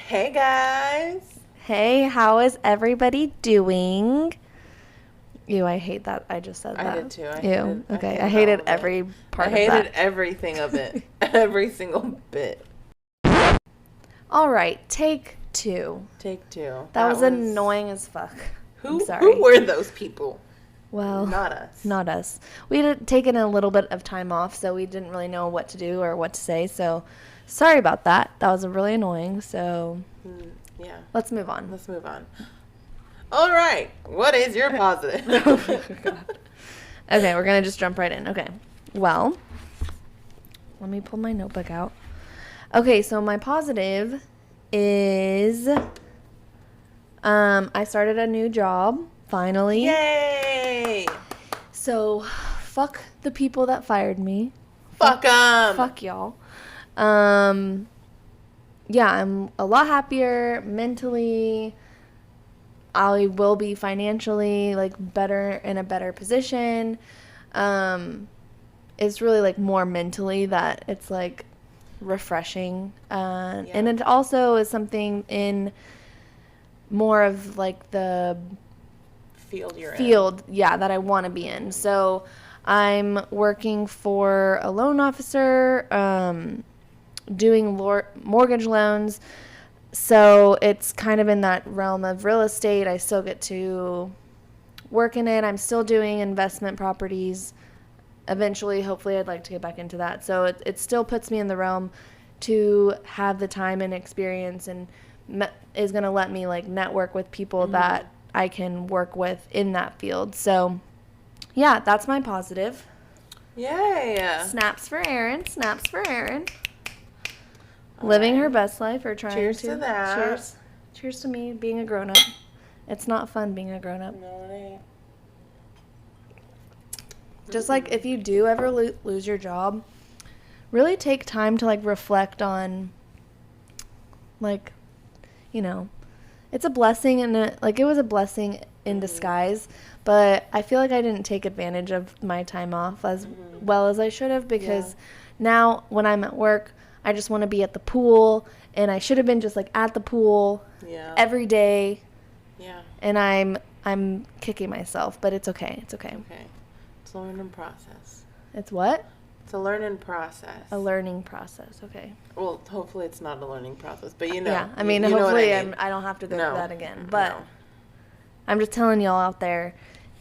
Hey guys. Hey, how is everybody doing? Ew, I hate that. I just said that. I did too. Okay. I hated every part of that. I hated everything of it. Every single bit. All right, take two. Take two. That was annoying as fuck. I'm sorry. Who were those people? Well, not us. Not us. We had taken a little bit of time off, so we didn't really know what to do or what to say. So, sorry about that. That was really annoying. So, yeah. Let's move on. All right. What is your positive? Oh, God. Okay, we're going to just jump right in. Okay. Well, let me pull my notebook out. Okay, so my positive is I started a new job, finally. Yay! So, fuck the people that fired me. Fuck them! Fuck y'all. Yeah, I'm a lot happier mentally. I will be financially, better, in a better position. It's really, more mentally that it's, refreshing. And it also is something in more of, the field, yeah, that I want to be in. So I'm working for a loan officer, doing mortgage loans. So it's kind of in that realm of real estate. I still get to work in it. I'm still doing investment properties. Eventually, hopefully, I'd like to get back into that. So it still puts me in the realm to have the time and experience, and is going to let me network with people that I can work with in that field. So yeah, that's my positive. Yay! Snaps for Erin. Living her best life, or trying to. Cheers to that. Cheers to me being a grown-up. It's not fun being a grown-up. No, it ain't. Just if you do ever lose your job, really take time to reflect on, it's a blessing, and it was a blessing in disguise. But I feel like I didn't take advantage of my time off as well as I should have, because now when I'm at work, I just want to be at the pool, and I should have been just at the pool every day. Yeah. And I'm kicking myself, but it's okay. It's okay. Okay. It's a learning process. It's what? It's a learning process. A learning process. Okay. Well, hopefully it's not a learning process, but Yeah, I mean, hopefully I don't have to go through that again. But I'm just telling y'all out there,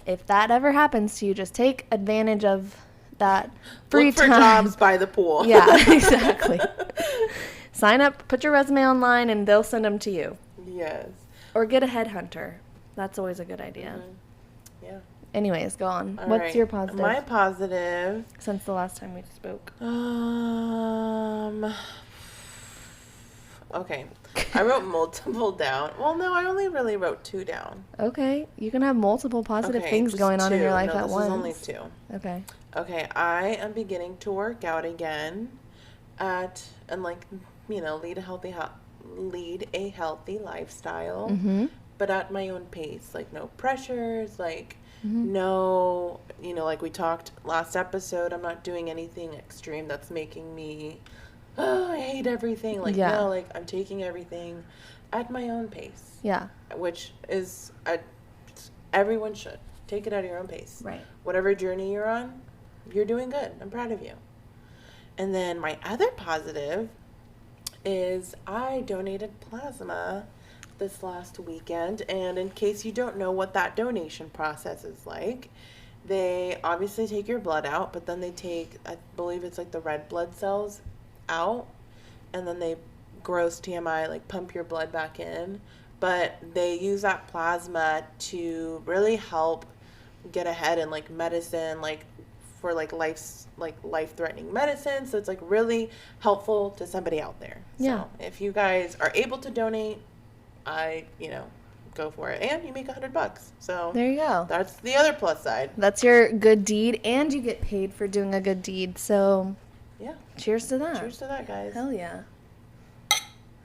if that ever happens to you, just take advantage of that free time. Look for jobs by the pool. Yeah, exactly. Sign up, put your resume online, and they'll send them to you. Yes. Or get a headhunter. That's always a good idea. Yeah. Anyways, go on. All What's right. your positive? My positive. Since the last time we spoke. Okay. I wrote multiple down. Well, no, I only really wrote 2 down. Okay. You can have multiple positive things going on in your life at once. Only 2. Okay. Okay, I am beginning to work out again and lead a healthy lifestyle, but at my own pace. No pressures, no, we talked last episode, I'm not doing anything extreme that's making me, I hate everything. No, I'm taking everything at my own pace. Yeah. Which is, everyone should. Take it at your own pace. Right. Whatever journey you're on, you're doing good. I'm proud of you. And then my other positive is I donated plasma this last weekend. And in case you don't know what that donation process is like, they obviously take your blood out, but then they take, I believe it's the red blood cells out, and then they, gross TMI, pump your blood back in. But they use that plasma to really help get ahead in medicine, for life-threatening medicine. So it's really helpful to somebody out there. Yeah. So if you guys are able to donate, go for it. And you make $100. So there you go. That's the other plus side. That's your good deed, and you get paid for doing a good deed. So yeah. Cheers to that. Cheers to that, guys. Hell yeah.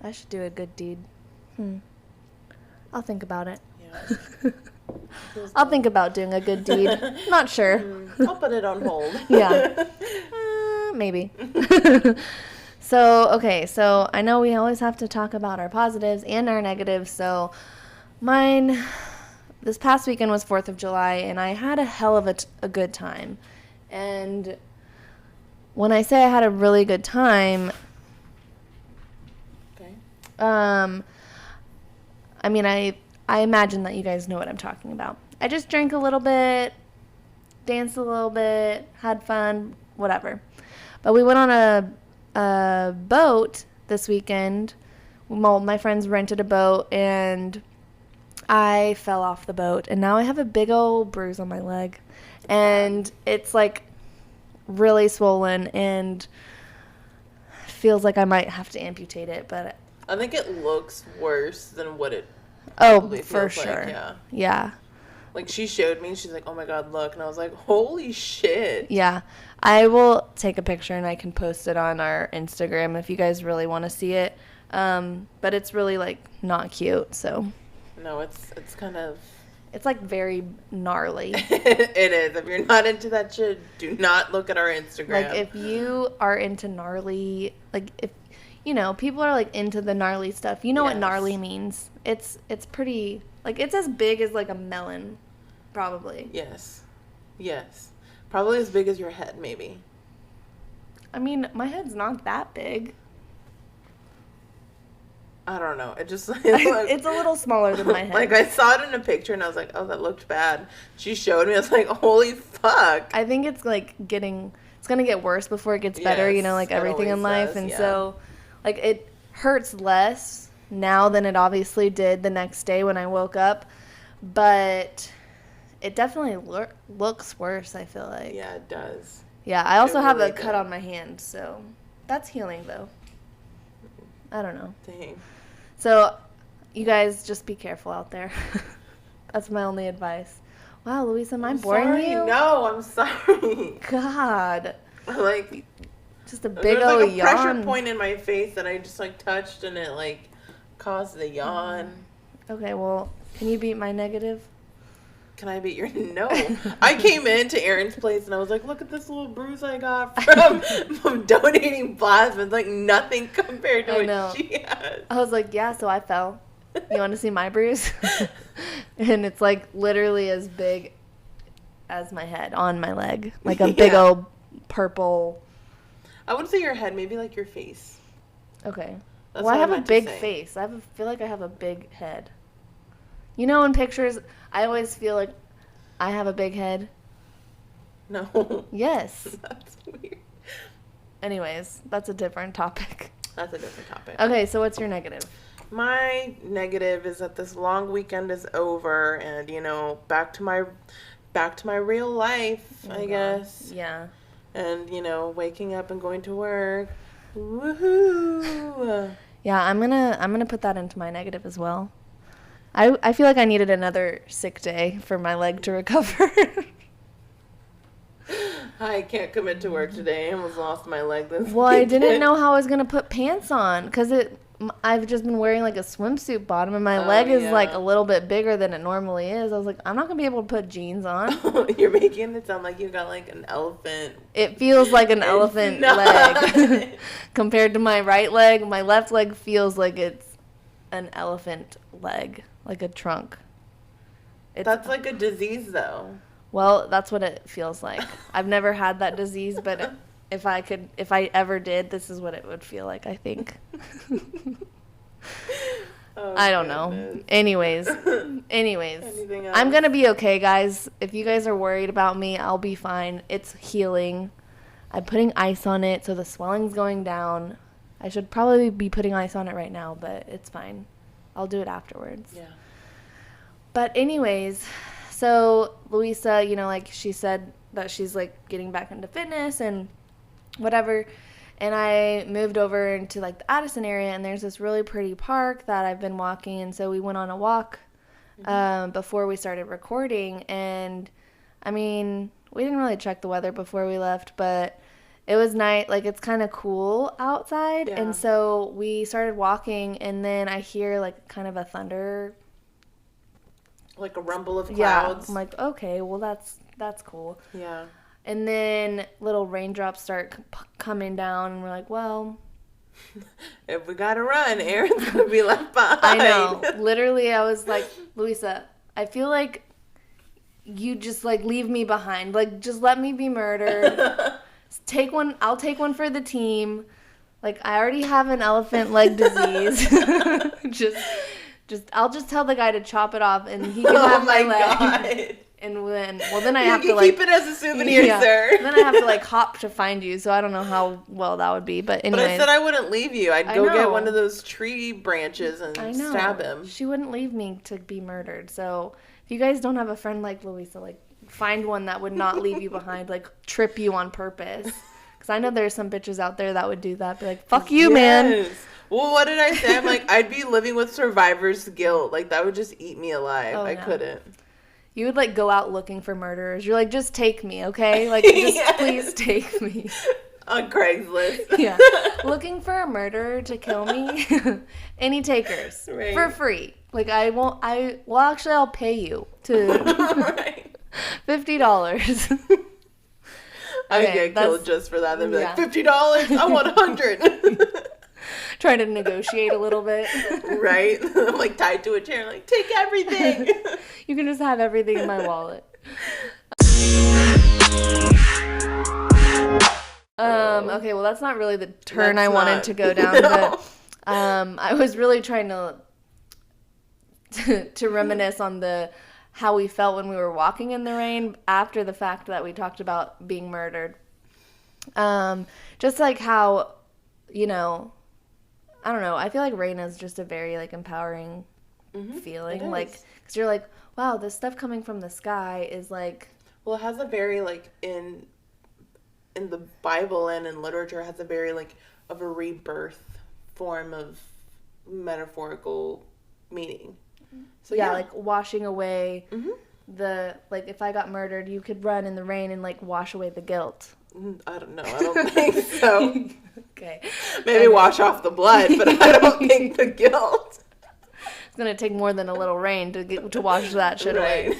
I should do a good deed. I'll think about it. Yeah. I'll think about doing a good deed. Not sure. I'll put it on hold. Yeah. Maybe. So I know we always have to talk about our positives and our negatives. So mine, this past weekend was 4th of July, and I had a hell of a good time. And when I say I had a really good time, okay. I mean, I imagine that you guys know what I'm talking about. I just drank a little bit, danced a little bit, had fun, whatever. But we went on a boat this weekend. Well, my friends rented a boat, and I fell off the boat, and now I have a big old bruise on my leg. And it's like really swollen and feels like I might have to amputate it, but I think it looks worse than what it for sure. Like, yeah. Like, she showed me, she's like, oh my god, look. And I was like, holy shit. Yeah. I will take a picture and I can post it on our Instagram if you guys really want to see it. But it's really, like, not cute, so. No, it's kind of. It's, like, very gnarly. It is. If you're not into that shit, do not look at our Instagram. Like, if you are into gnarly, like, if, you know, people are, like, into the gnarly stuff. You know what gnarly means. It's pretty, like, it's as big as, like, a melon, probably. Yes. Probably as big as your head, maybe. I mean, my head's not that big. I don't know. It just it's a little smaller than my head. Like, I saw it in a picture and I was like, oh, that looked bad. She showed me. I was like, holy fuck. I think it's like it's gonna get worse before it gets better. You know, like everything in life, and so like it hurts less now than it obviously did the next day when I woke up, but it definitely looks worse. I feel like. Yeah, it does. Yeah, I also have a cut on my hand, so that's healing though. I don't know. Dang. So, you guys just be careful out there. That's my only advice. Wow, Louisa, am I boring you? No, I'm sorry. God. Like, just a big old like a yawn. pressure point in my face that I just like touched and it like caused the yawn. Okay, well, can you beat my negative? Can I beat your no? I came into Erin's place and I was like, look at this little bruise I got from donating plasma. It's like nothing compared to what she has. I was like, yeah, so I fell. You want to see my bruise? And it's like literally as big as my head on my leg. Like a big old purple. I wouldn't say your head, maybe like your face. Okay. Well, I have a big face. Feel like I have a big head. You know, in pictures, I always feel like I have a big head. No. Yes. That's weird. Anyways, that's a different topic. Okay, so what's your negative? My negative is that this long weekend is over and, you know, back to my real life, I guess. Yeah. And, you know, waking up and going to work. Woohoo. Yeah, I'm gonna put that into my negative as well. I feel like I needed another sick day for my leg to recover. I can't commit to work today. I almost lost my leg this weekend. Well, I didn't know how I was going to put pants on because I've just been wearing like a swimsuit bottom and my leg is like a little bit bigger than it normally is. I was like, I'm not going to be able to put jeans on. You're making it sound like you got like an elephant. It feels like an elephant leg compared to my right leg. My left leg feels like it's an elephant leg, like a trunk. That's like a disease though. Well, that's what it feels like. I've never had that disease, but if I ever did, this is what it would feel like, I think. I don't know. Anyways, I'm going to be okay, guys. If you guys are worried about me, I'll be fine. It's healing. I'm putting ice on it, so the swelling's going down. I should probably be putting ice on it right now, but it's fine. I'll do it afterwards. Yeah. But anyways, so Louisa, you know, like she said that she's like getting back into fitness and whatever. And I moved over into like the Addison area, and there's this really pretty park that I've been walking. And so we went on a walk before we started recording. And I mean, we didn't really check the weather before we left, but it was night. Like, it's kind of cool outside. Yeah. And so we started walking, and then I hear like kind of a thunder. Like a rumble of clouds. Yeah. I'm like, okay, well, that's cool. Yeah. And then little raindrops start coming down, and we're like, well, if we gotta run, Aaron's gonna be left behind. I know. Literally, I was like, Louisa, I feel like you just, like, leave me behind. Like, just let me be murdered. I'll take one for the team. Like, I already have an elephant leg disease. I'll just tell the guy to chop it off, and he can have my leg. God. And then I have to, like, keep it as a souvenir, sir. Then I have to, like, hop to find you, so I don't know how well that would be. But anyway. But I said I wouldn't leave you. I'd go get one of those tree branches and stab him. She wouldn't leave me to be murdered. So if you guys don't have a friend like Louisa, like, find one that would not leave you behind, like, trip you on purpose. Because I know there's some bitches out there that would do that. Be like, fuck you, man. Well, what did I say? I'm like, I'd be living with survivor's guilt. Like, that would just eat me alive. I couldn't. You would, like, go out looking for murderers. You're like, just take me, okay? Like, just please take me. On Craigslist. Yeah. Looking for a murderer to kill me. Any takers. Right. For free. Like, actually, I'll pay you to. Right. $50. I get killed just for that. They'd be like, $50? I want $100. Trying to negotiate a little bit. Right? I'm like tied to a chair, like, take everything. You can just have everything in my wallet. Okay, well, that's not really the turn I wanted to go down. No. But I was really trying to reminisce on how we felt when we were walking in the rain after the fact that we talked about being murdered. Just like how, you know, I don't know. I feel like rain is just a very, like, empowering feeling. Like, because you're like, wow, this stuff coming from the sky is, like... Well, it has a very, like, in the Bible and in literature, it has a very, like, of a rebirth form of metaphorical meaning. So, yeah, like, washing away like, if I got murdered, you could run in the rain and, like, wash away the guilt. I don't know. I don't think so. Okay. Maybe wash off the blood, but I don't think the guilt. It's going to take more than a little rain to wash that shit away.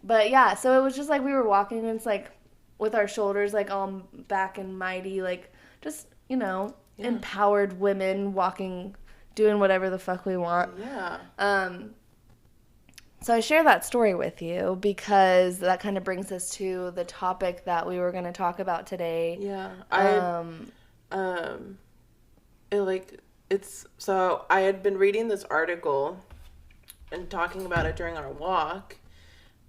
But yeah, so it was just like we were walking and it's like with our shoulders like all back and mighty, like just, you know, empowered women walking, doing whatever the fuck we want. Yeah. So I share that story with you because that kind of brings us to the topic that we were going to talk about today. Yeah. So I had been reading this article and talking about it during our walk.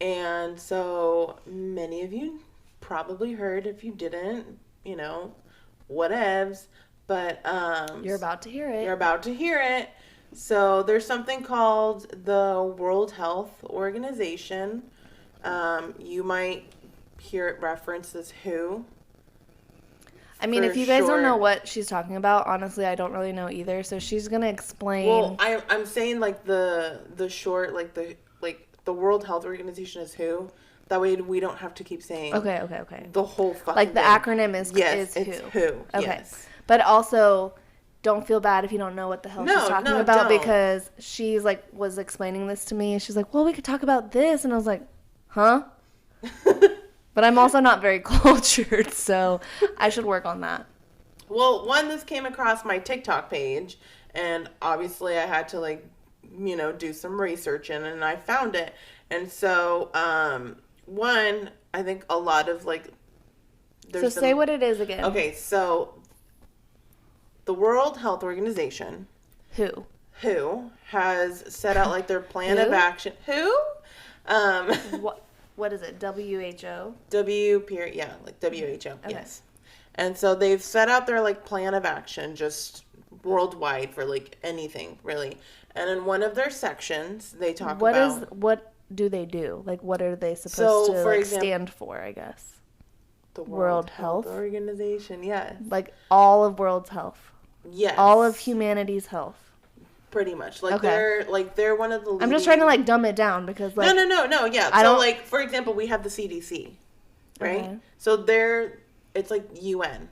And so many of you probably heard, if you didn't, you know, whatevs. But you're about to hear it. You're about to hear it. So there's something called the World Health Organization. You might hear it referenced as WHO. I mean, if you guys don't know what she's talking about, honestly, I don't really know either. So she's gonna explain. Well, I'm saying like the short, like the World Health Organization is WHO. That way we don't have to keep saying. Okay. The whole fucking like the thing. Acronym is it's WHO. WHO. Okay. Yes. But also, don't feel bad if you don't know what the hell she's talking about don't. Because she's like was explaining this to me. And she's like, well, we could talk about this, and I was like, huh? But I'm also not very cultured, so I should work on that. Well, this came across my TikTok page, and obviously I had to, like, you know, do some research in, and I found it. And so, I think a lot of, like... So say what it is again. Okay, so the World Health Organization... WHO has set out, like, their plan of action... WHO? What is it? WHO? WHO, yes. And so they've set out their, like, plan of action just worldwide for, like, anything, really. And in one of their sections, they talk about... What do they do? Like, what are they supposed to, like, stand for, I guess? The World Health Organization, yes. Like, all of world's health. Yes. All of humanity's health. Pretty much. Like, they're one of the leading... I'm just trying to, like, dumb it down because, like... No, yeah. So, like, for example, we have the CDC, right? Okay. So it's like UN,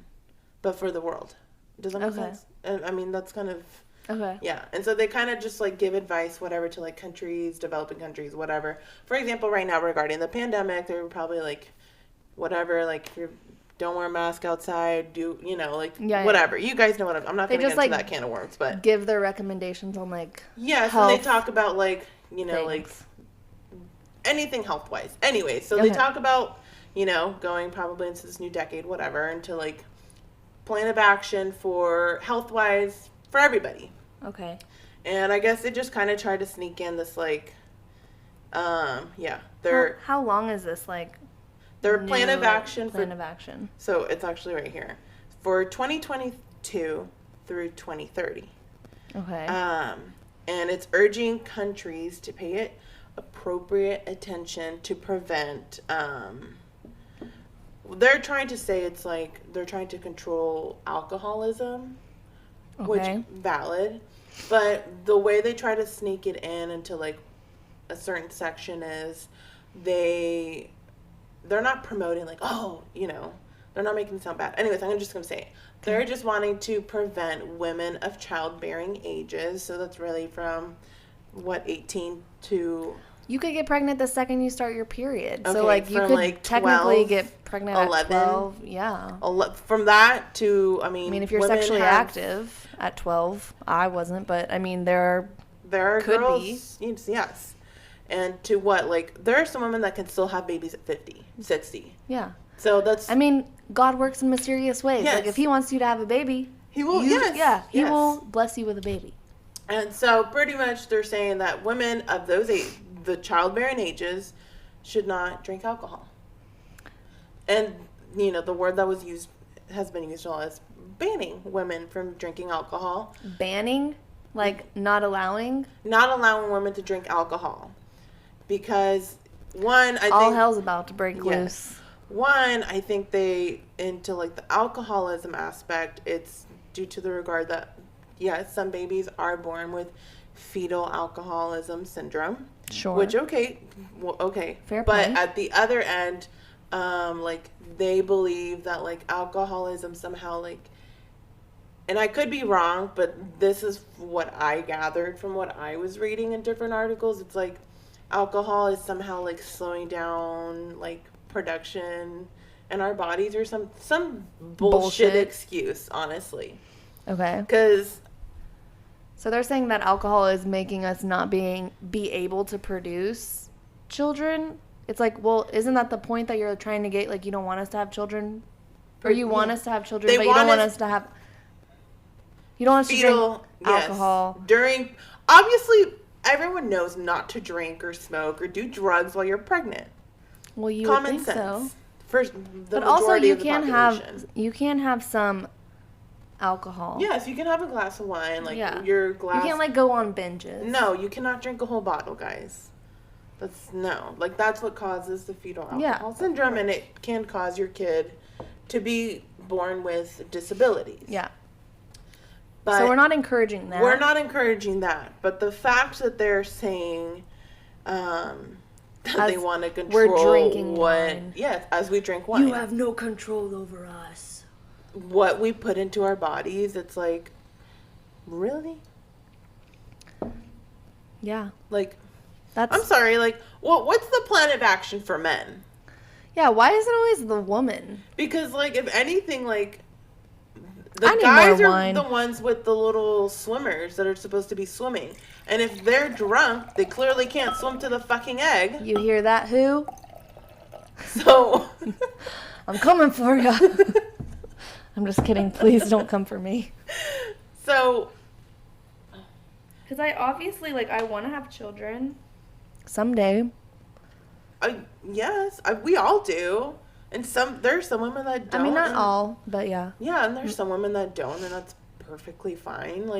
but for the world. Does that make sense? I mean, that's kind of... Okay. Yeah. And so they kind of just, like, give advice, whatever, to, like, countries, developing countries, whatever. For example, right now, regarding the pandemic, they were probably, like, whatever, like, if you're don't wear a mask outside, Yeah, whatever. You guys know what I'm not going to get into that can of worms, but give their recommendations on yes, health and they talk about anything health-wise. Anyway, so they talk about, going probably into this new decade, whatever, into plan of action for health-wise for everybody. Okay. And I guess they just kind of tried to sneak in this How long is this their plan of action So it's actually right here for 2022 through 2030. Okay. And it's urging countries to pay it appropriate attention to prevent. They're trying to say it's they're trying to control alcoholism, which valid, but the way they try to sneak it in into a certain section is they're not promoting they're not making it sound bad. Anyways, I'm just gonna say it. They're just wanting to prevent women of childbearing ages. So that's really from 18 to. You could get pregnant the second you start your period. Okay, so you could technically get pregnant 11, at 12. Yeah. From that to I mean if you're sexually active at 12, I wasn't, but there are could girls. Be. Yes. And to what there are some women that can still have babies at 50, 60. Yeah. So that's. God works in mysterious ways. Yes. If He wants you to have a baby, He will. He will bless you with a baby. And so pretty much they're saying that women of those the childbearing ages, should not drink alcohol. And the word that has been used a lot is banning women from drinking alcohol. Banning, not allowing. Not allowing women to drink alcohol, because I think all hell's about to break loose. One, I think they into the alcoholism aspect. It's due to the regard that some babies are born with fetal alcoholism syndrome. Sure. Which Fair point. But at the other end, they believe that alcoholism somehow and I could be wrong, but this is what I gathered from what I was reading in different articles. It's alcohol is somehow slowing down production in our bodies, or some bullshit excuse, honestly. Okay. Because. So they're saying that alcohol is making us not be able to produce children. It's well, isn't that the point that you're trying to get? You don't want us to have children, or you want us to have children, but you don't want us to have. You don't want us to drink alcohol during. Obviously, everyone knows not to drink or smoke or do drugs while you're pregnant. Well, you Common would think sense. so. For the but majority also, you of the can population. you can have some alcohol. Yes, you can have a glass of wine, your glass. You can't go on binges. No, you cannot drink a whole bottle, guys. That's what causes the fetal alcohol syndrome, and it can cause your kid to be born with disabilities. Yeah. But so we're not encouraging that. We're not encouraging that, but the fact that they're saying that they want to control we're drinking wine. Yes, as we drink wine. You have no control over us. What we put into our bodies, it's really? Yeah. I'm sorry, what's the plan of action for men? Yeah, why is it always the woman? Because, if anything, the guys are the ones with the little swimmers that are supposed to be swimming. And if they're drunk, they clearly can't swim to the fucking egg. You hear that, who? So. I'm coming for you. I'm just kidding. Please don't come for me. So. Because I obviously, I want to have children. Someday. Yes, we all do. And there's some women that don't. Not all, but yeah. Yeah, and there's some women that don't, and that's perfectly fine.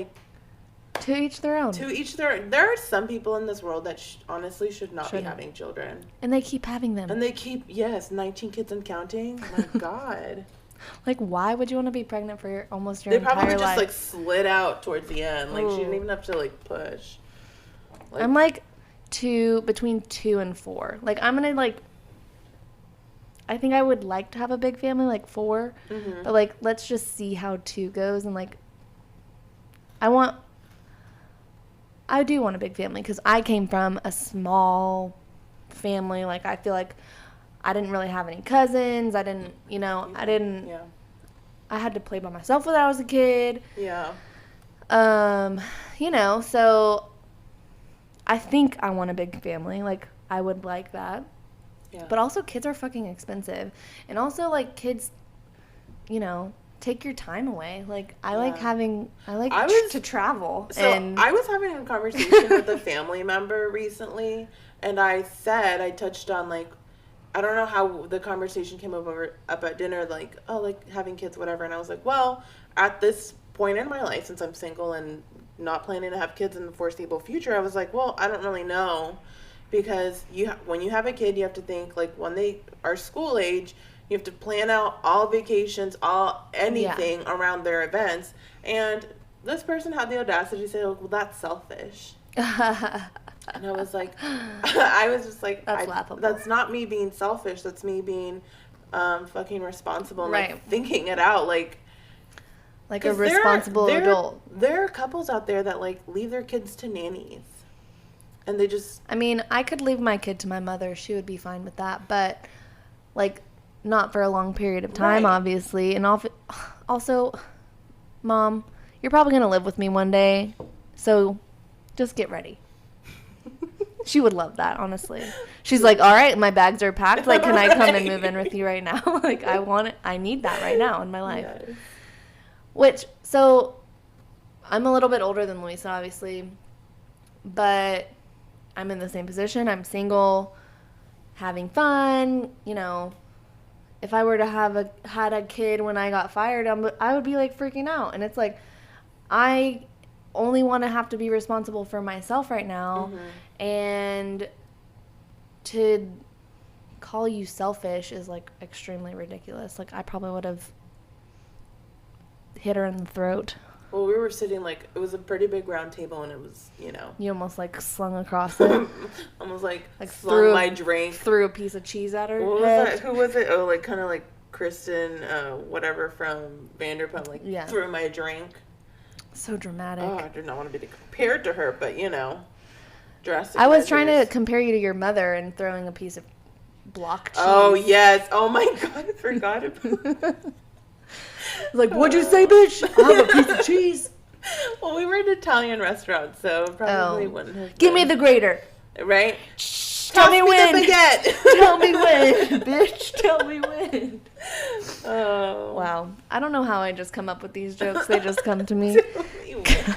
To each their own. To each their own. There are some people in this world that honestly should not be having children. And they keep having them. And they keep, 19 kids and counting. Oh my God. Why would you want to be pregnant for almost your entire life? They probably just, slid out towards the end. She didn't even have to, push. I'm, between 2 and 4. I'm going to, I think I would like to have a big family, 4. Mm-hmm. But, let's just see how 2 goes. And, I do want a big family because I came from a small family. I feel like I didn't really have any cousins. I didn't, Yeah. I had to play by myself when I was a kid. Yeah. So I think I want a big family. Like, I would like that. Yeah. But also, kids are fucking expensive. And also, like, kids, take your time away. Like, I like to travel. So I was having a conversation with a family member recently, and I touched on, like, I don't know how the conversation came up at dinner, like, oh, like, having kids, whatever. And I was like, well, at this point in my life, since I'm single and not planning to have kids in the foreseeable future, I was like, well, I don't really know. Because when you have a kid, you have to think, like, when they are school age, you have to plan out all vacations, anything around their events. And this person had the audacity to say, oh, well, that's selfish. And I was like, that's laughable. That's not me being selfish. That's me being fucking responsible and, right. like, thinking it out. Like a responsible adult. There are couples out there that, like, leave their kids to nannies. And they just... I mean, I could leave my kid to my mother. She would be fine with that. But, like, not for a long period of time, right. Obviously. And also, Mom, you're probably going to live with me one day. So just get ready. She would love that, honestly. She's like, all right, my bags are packed. Like, can I come and move in with you right now? Like, I need that right now in my life. Yes. So, I'm a little bit older than Luisa, obviously. But I'm in the same position. I'm single, having fun. If I were to had a kid when I got fired, I would be, like, freaking out. And it's like, I only want to have to be responsible for myself right now. Mm-hmm. And to call you selfish is, like, extremely ridiculous. Like, I probably would have hit her in the throat. Well, we were sitting, like, it was a pretty big round table, and it was, You almost, like, slung across it. Almost, like slung my drink. Threw a piece of cheese at her What head. was that? Who was it? Oh, like, kind of like Kristen, whatever from Vanderpump, like, threw my drink. So dramatic. Oh, I do not want to be compared to her, but, drastic I was trying to compare you to your mother and throwing a piece of block cheese. Oh, yes. Oh, my God. I forgot about that. Like, what'd you say, bitch? I have a piece of cheese. Well, we were at an Italian restaurant, so probably wouldn't have Give me the grater. Right? Tell me when. The baguette. Tell me when, bitch. Tell me when. Oh. Wow. I don't know how I just come up with these jokes. They just come to me.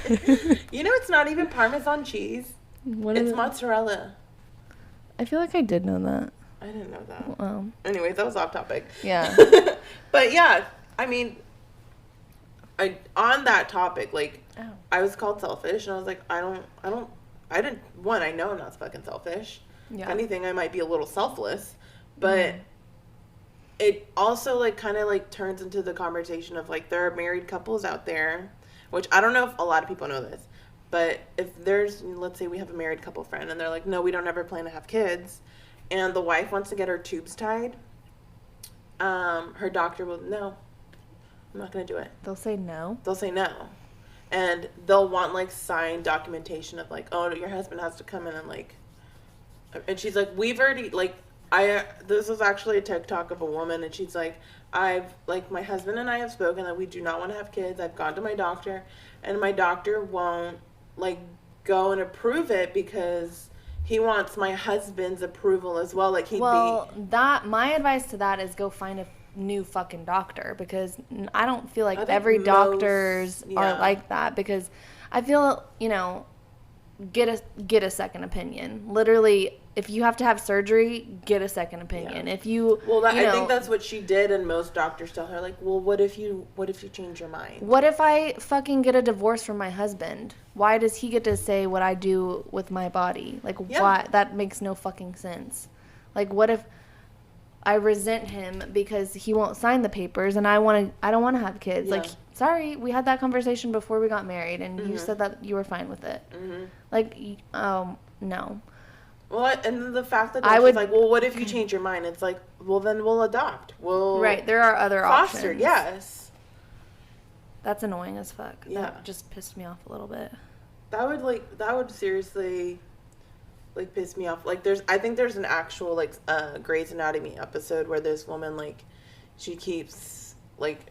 It's not even Parmesan cheese. It's mozzarella. I feel like I did know that. I didn't know that. Wow. Anyways, that was off topic. Yeah. But yeah, I mean, on that topic, like, I was called selfish, and I was like, I know I'm not fucking selfish. Yeah. If anything, I might be a little selfless, but it also, like, kind of, like, turns into the conversation of, like, there are married couples out there, which I don't know if a lot of people know this, but if there's, let's say we have a married couple friend, and they're like, no, we don't ever plan to have kids, and the wife wants to get her tubes tied, her doctor will, no, I'm not going to do it. They'll say no? They'll say no. And they'll want, like, signed documentation of, like, oh, your husband has to come in and, like, and she's like, we've already, like, this was actually a TikTok of a woman, and she's like, my husband and I have spoken that we do not want to have kids. I've gone to my doctor, and my doctor won't, like, go and approve it because he wants my husband's approval as well. Like, my advice to that is go find a new fucking doctor, because I don't feel like every doctors are like that, because I feel, get a second opinion. Literally, if you have to have surgery, get a second opinion. Yeah. If you I think that's what she did, and most doctors tell her, like, well, what if you change your mind? What if I fucking get a divorce from my husband? Why does he get to say what I do with my body? Like, why? That makes no fucking sense. Like, what if I resent him because he won't sign the papers, and I don't want to have kids? Yeah. Like, sorry, we had that conversation before we got married, and you said that you were fine with it. Mm-hmm. Like, no. Well, and the fact that she's like, well, what if you change your mind? It's like, well, then we'll adopt. Right, there are other foster, options. Yes. That's annoying as fuck. Yeah. That just pissed me off a little bit. That would seriously like piss me off. Like I think there's an actual like Grey's Anatomy episode where this woman like she keeps like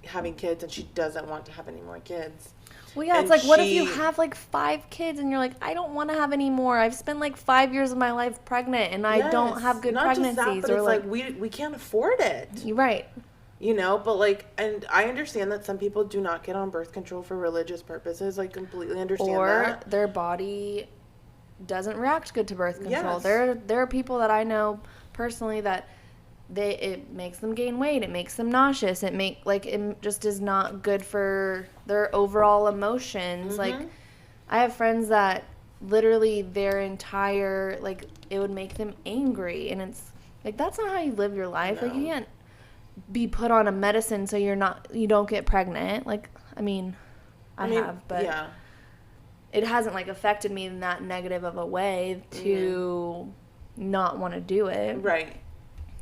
having kids and she doesn't want to have any more kids. Well, yeah, it's like, what if you have like 5 kids and you're like, I don't want to have any more. I've spent like 5 years of my life pregnant and I don't have good pregnancies. Not just that, but it's like we can't afford it. You're right. You know, but like, and I understand that some people do not get on birth control for religious purposes. Like, completely understand that. Or their body doesn't react good to birth control. Yes. There are people that I know personally that it makes them gain weight. It makes them nauseous. It just is not good for their overall emotions. Mm-hmm. Like, I have friends that literally their entire, like, it would make them angry. And it's like, that's not how you live your life. No. Like, you can't be put on a medicine so you don't get pregnant. Like, I mean, but yeah. It hasn't like affected me in that negative of a way to not want to do it. Right.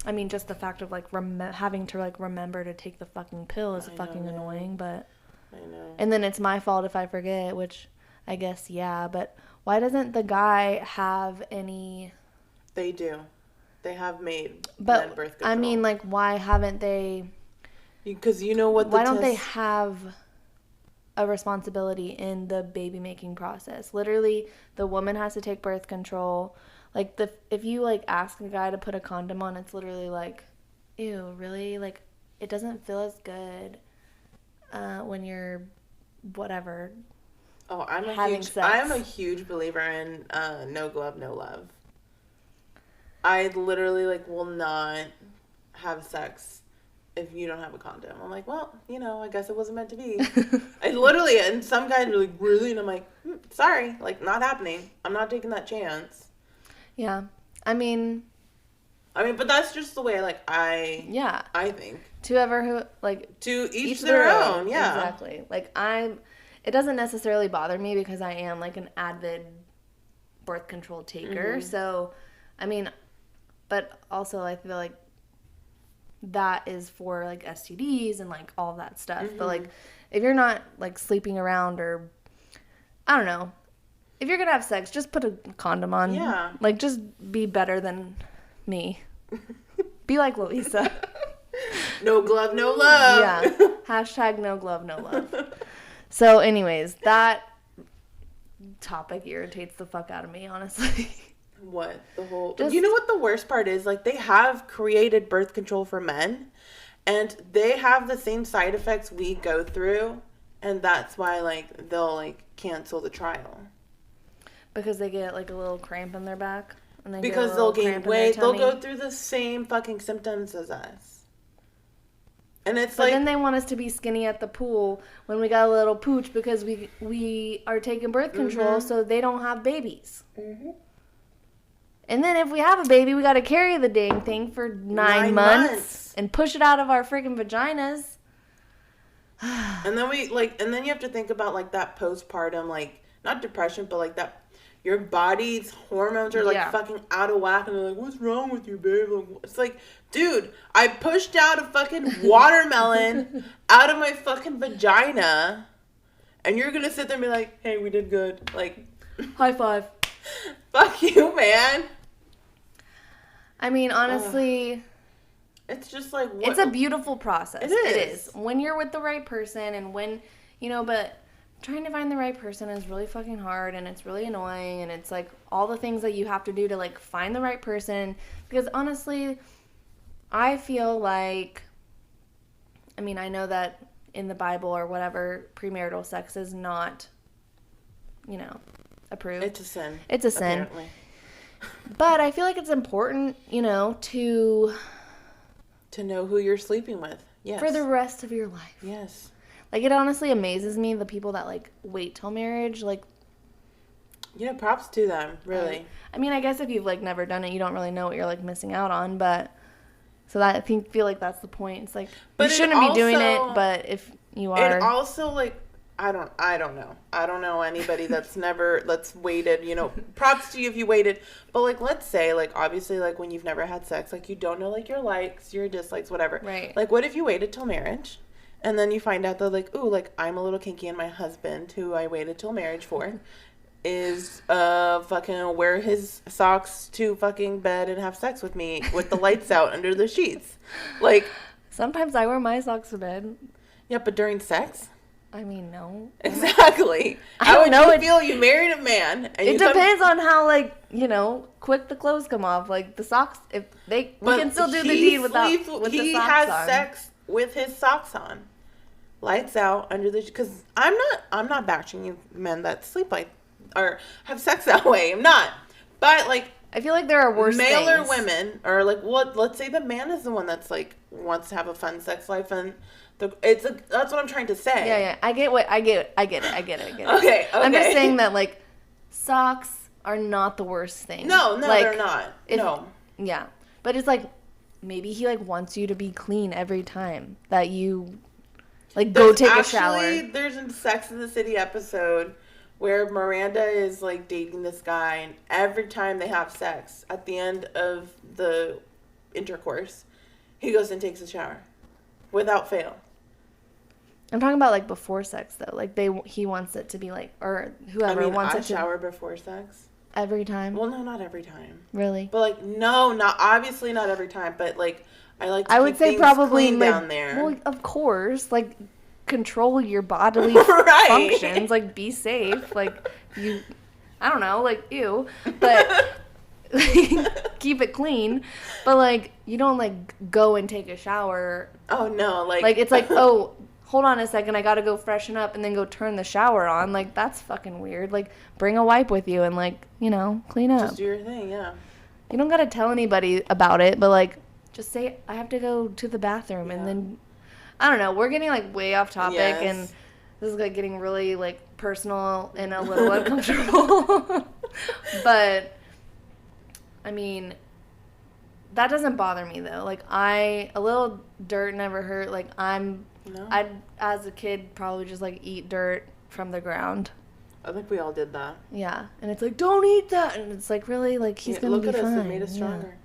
I mean, just the fact of like having to like remember to take the fucking pill is fucking annoying, but I know. And then it's my fault if I forget, which I guess but why doesn't the guy have any? They do. They have made but birth control. I mean, like, why haven't they? Because you know what? Why don't they have a responsibility in the baby making process? Literally, the woman has to take birth control. Like, if you like ask a guy to put a condom on, it's literally like, ew, really? Like, it doesn't feel as good when you're whatever. Oh, I'm a huge believer in no glove, no love. I literally, like, will not have sex if you don't have a condom. I'm like, well, you know, I guess it wasn't meant to be. I literally, and some guys are like, really? And I'm like, sorry, like, not happening. I'm not taking that chance. Yeah. I mean, but that's just the way, like, I think. To each their own, yeah. Exactly. Like, it doesn't necessarily bother me because I am, like, an avid birth control taker. Mm-hmm. So, I mean, but also I feel like that is for, like, STDs and, like, all that stuff. Mm-hmm. But, like, if you're not, like, sleeping around or, I don't know, if you're going to have sex, just put a condom on. Yeah. Like, just be better than me. Be like Louisa. No glove, no love. Yeah. Hashtag no glove, no love. So, anyways, that topic irritates the fuck out of me, honestly. What? You know what the worst part is? Like, they have created birth control for men, and they have the same side effects we go through, and that's why, like, they'll, like, cancel the trial. Because they get, like, a little cramp in their back? And because they'll gain weight. They'll go through the same fucking symptoms as us. And it's but then they want us to be skinny at the pool when we got a little pooch because we are taking birth control so they don't have babies. Mm-hmm. And then if we have a baby, we got to carry the dang thing for 9 months and push it out of our freaking vaginas. And then you have to think about, like, that postpartum, like, not depression, but, like, that your body's hormones are, like, fucking out of whack. And they're like, what's wrong with you, babe? Like, it's like, dude, I pushed out a fucking watermelon out of my fucking vagina. And you're going to sit there and be like, hey, we did good. Like, high five. Fuck you, man. I mean, honestly, it's just like, it's a beautiful process. It is. When you're with the right person and when, you know, but trying to find the right person is really fucking hard and it's really annoying and it's like all the things that you have to do to, like, find the right person. Because honestly, I feel like, I mean, I know that in the Bible or whatever, premarital sex is not, you know, approved. It's a sin. It's a sin. Apparently. But I feel like it's important, you know, to know who you're sleeping with. Yes. For the rest of your life. Yes. Like, it honestly amazes me, the people that, like, wait till marriage. Like, yeah, props to them, really. I mean, I guess if you've, like, never done it, you don't really know what you're, like, missing out on. But, so that, I feel like that's the point. It's like, you shouldn't be doing it, but if you are. It also, like, I don't know. I don't know anybody that's waited, you know, props to you if you waited. But, like, let's say, like, obviously, like, when you've never had sex, like, you don't know, like, your likes, your dislikes, whatever. Right. Like, what if you waited till marriage? And then you find out that, like, ooh, like, I'm a little kinky and my husband, who I waited till marriage for, is fucking wear his socks to fucking bed and have sex with me with the lights out under the sheets. Like, sometimes I wear my socks to bed. Yeah, but during sex? I mean, no. Exactly. I don't know. You feel you married a man. And it depends on how, like, you know, quick the clothes come off. Like, the socks, if they, we can still do the deed with the socks on. He has sex with his socks on. Lights out under the, because I'm not bashing you men that sleep like, or have sex that way. I'm not. But, like, I feel like there are worse male things. or women, or like, let's say the man is the one that's like wants to have a fun sex life, and that's what I'm trying to say. Yeah. I get it. Okay. I'm just saying that, like, socks are not the worst thing. No, like, they're not. No. Yeah, but it's like maybe he like wants you to be clean every time that you like go take a shower. There's a Sex and the City episode where Miranda is like dating this guy, and every time they have sex, at the end of the intercourse, he goes and takes a shower, without fail. I'm talking about like before sex though. Like he wants it to be like, or whoever wants it to shower before sex. Every time? Well, no, not every time. Really? But like, no, obviously not every time. But like, I would say probably clean down there. Well, of course, like control your bodily right. functions. Like be safe. Like I don't know, like ew, but keep it clean. But like you don't like go and take a shower. Oh no, like it's like oh. Hold on a second, I gotta go freshen up and then go turn the shower on. Like, that's fucking weird. Like, bring a wipe with you and, like, you know, clean up. Just do your thing, yeah. You don't gotta tell anybody about it, but, like, just say, I have to go to the bathroom. Yeah. And then, I don't know, we're getting, like, way off topic. Yes. And this is, like, getting really, like, personal and a little uncomfortable. But, I mean, that doesn't bother me, though. Like, a little dirt never hurt. Like, No. I'd, as a kid, probably just, like, eat dirt from the ground. I think we all did that. Yeah. And it's like, don't eat that. And it's like, really? Like, he's going to be fine. Look at us. It made us stronger.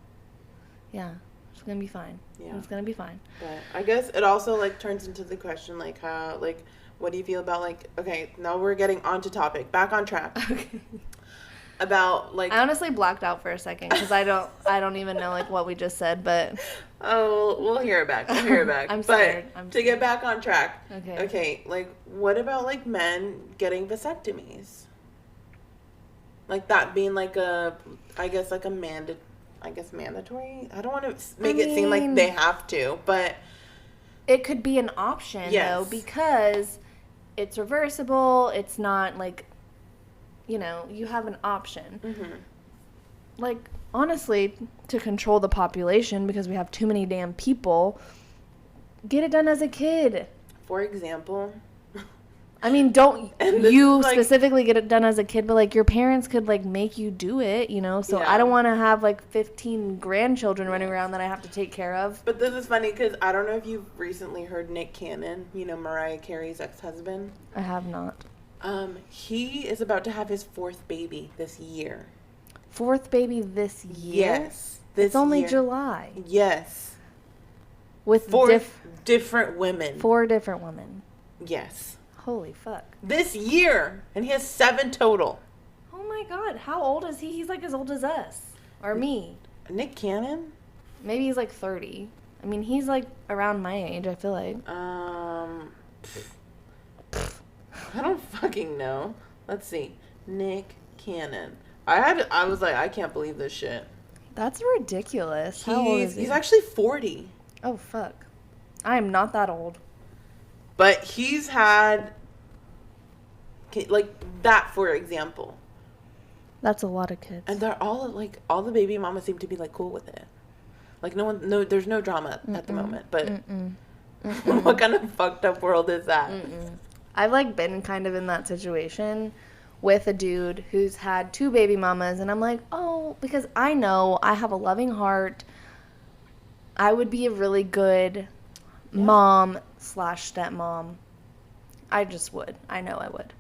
Yeah. It's going to be fine. Yeah. It's going to be fine. But I guess it also, like, turns into the question, like, how, like, what do you feel about, like, okay, now we're getting onto topic. Back on track. Okay. About, like... I honestly blacked out for a second because I don't even know, like, what we just said, but... Oh, we'll hear it back. I'm scared. To get back on track. Okay. Okay, like, what about, like, men getting vasectomies? Like, that being, like, mandatory? I don't want to make it seem like they have to, but... It could be an option, though, because it's reversible, it's not, like... You know, you have an option. Mm-hmm. Like, honestly, to control the population, because we have too many damn people, get it done as a kid. For example. I mean, don't you specifically get it done as a kid, but, like, your parents could, like, make you do it, you know? So I don't want to have, like, 15 grandchildren running around that I have to take care of. But this is funny, because I don't know if you've recently heard Nick Cannon, you know, Mariah Carey's ex-husband. I have not. He is about to have his fourth baby this year. Fourth baby this year? Yes. It's only July. Yes. With four different women. 4 different women. Yes. Holy fuck. This year. And he has 7 total. Oh my god. How old is he? He's like as old as us. Or me. Nick Cannon? Maybe he's like 30. I mean, he's like around my age, I feel like. I don't fucking know. Let's see. Nick Cannon. I was like, I can't believe this shit. That's ridiculous. How old is he? He's actually 40. Oh, fuck. I am not that old. But he's had, like, that, for example. That's a lot of kids. And they're all, like, all the baby mamas seem to be, like, cool with it. Like, there's no drama at the moment. But what kind of fucked up world is that? I've, like, been kind of in that situation with a dude who's had 2 baby mamas, and I'm like, oh, because I know I have a loving heart. I would be a really good mom/stepmom. I just would. I know I would.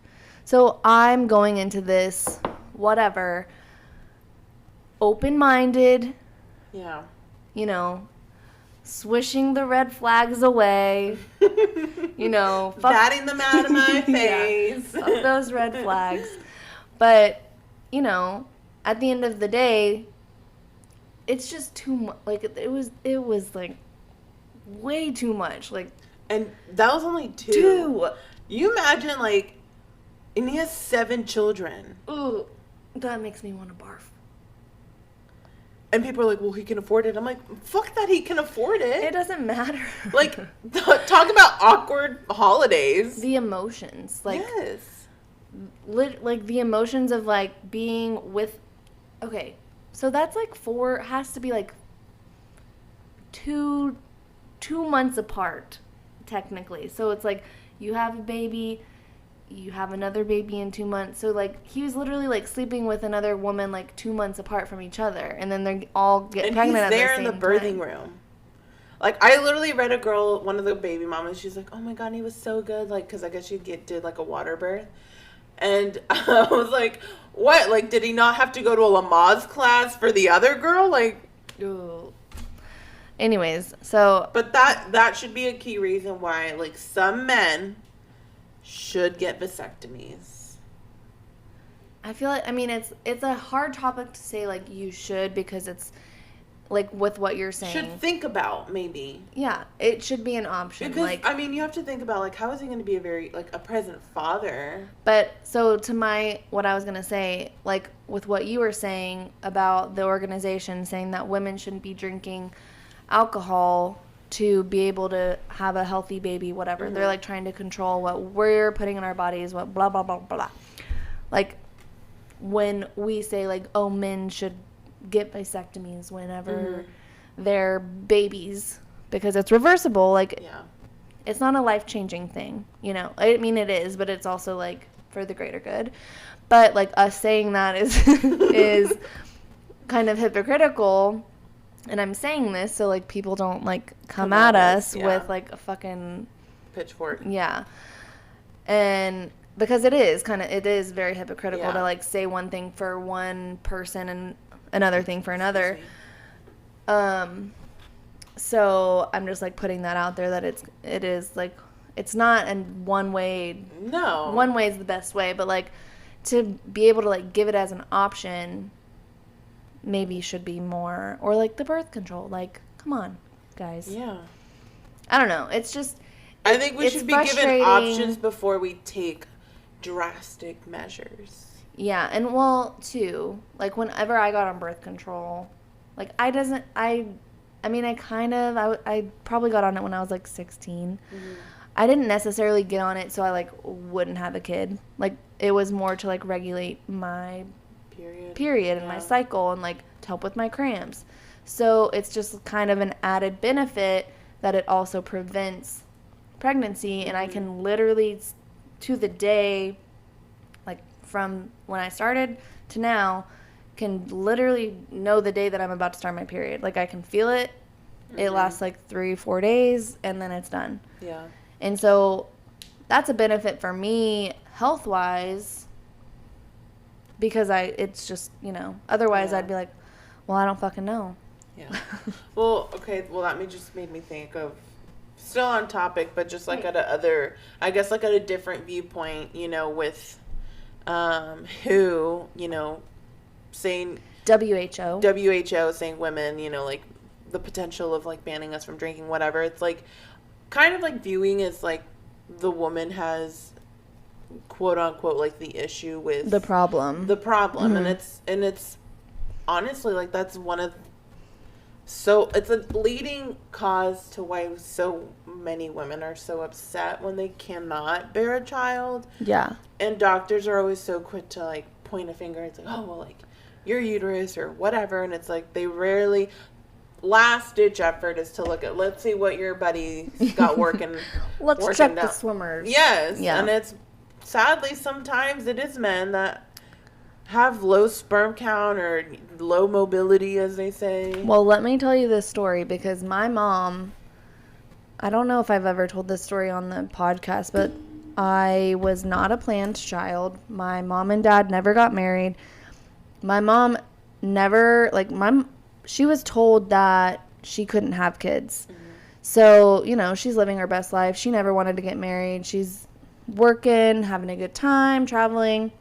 So I'm going into this, whatever, open-minded. Yeah. You know, swishing the red flags away. You know, batting them out of my face. Fuck those red flags. But, you know, at the end of the day, it's just too much. Like, it was like, way too much. Like, and that was only 2. You imagine, like, and he has 7 children. Ooh, that makes me want to barf. And people are like, well, he can afford it. I'm like, fuck that he can afford it. It doesn't matter. Like, talk about awkward holidays. The emotions. Like, yes. Like, the emotions of, like, being with... Okay, so that's, like, has to be, like, 2 months apart, technically. So it's, like, you have a baby... You have another baby in 2 months. So, like, he was literally, like, sleeping with another woman, like, 2 months apart from each other. And then they all get pregnant at the same time. And he's there in the birthing room. Like, I literally read a girl, one of the baby mamas, she's like, oh, my God, he was so good. Like, because I guess she did, like, a water birth. And I was like, what? Like, did he not have to go to a Lamaze class for the other girl? Like, ooh. Anyways, so. But that should be a key reason why, like, some men should get vasectomies. I feel like, I mean, it's a hard topic to say, like, you should, because it's, like, with what you're saying. Should think about, maybe. Yeah, it should be an option. Because, like, I mean, you have to think about, like, how is he going to be a present father? But, so, what I was going to say, like, with what you were saying about the organization saying that women shouldn't be drinking alcohol to be able to have a healthy baby, whatever. Mm-hmm. They're, like, trying to control what we're putting in our bodies, what blah, blah, blah, blah. Like, when we say, like, oh, men should get vasectomies whenever they're babies, because it's reversible, like, it's not a life-changing thing, you know? I mean, it is, but it's also, like, for the greater good. But, like, us saying that is kind of hypocritical. And I'm saying this so, like, people don't, like, come at us with, like, a fucking... pitchfork. Yeah. And because it is very hypocritical to, like, say one thing for one person and another thing for another. So I'm just, like, putting that out there that it is, like, it's not in one way. No. One way is the best way. But, like, to be able to, like, give it as an option... maybe should be more, or like the birth control, like, come on, guys. Yeah. I don't know. It's just, I think we should be given options before we take drastic measures. Yeah, and well, too, like, whenever I got on birth control, like, I probably got on it when I was, like, 16. Mm-hmm. I didn't necessarily get on it so I, like, wouldn't have a kid. Like, it was more to, like, regulate my period and my cycle, and, like, to help with my cramps. So it's just kind of an added benefit that it also prevents pregnancy. And I can literally, to the day, like, from when I started to now, can literally know the day that I'm about to start my period. Like, I can feel it. It lasts like 3-4 days, and then it's done. Yeah. And so that's a benefit for me health-wise, because it's just, you know, otherwise I'd be like, well, I don't fucking know. Yeah. Well, okay, well, that just made me think of, still on topic, but just like at a different viewpoint, you know, with who, you know, saying WHO saying women, you know, like, the potential of, like, banning us from drinking, whatever. It's like kind of like viewing as, like, the woman has, quote unquote, like, the issue with the problem, mm-hmm. and it's honestly, like, that's it's a leading cause to why so many women are so upset when they cannot bear a child. Yeah. And doctors are always so quick to, like, point a finger. It's like, oh, well, like, your uterus or whatever. And it's like, they rarely, last ditch effort is to let's see what your buddy got working. Let's check the swimmers. Yes. Yeah. And it's, sadly, sometimes it is men that have low sperm count or low mobility, as they say. Well, let me tell you this story, because my mom, I don't know if I've ever told this story on the podcast, but I was not a planned child. My mom and dad never got married. My mom never, like, she was told that she couldn't have kids. Mm-hmm. So, you know, she's living her best life. She never wanted to get married. She's working, having a good time, traveling.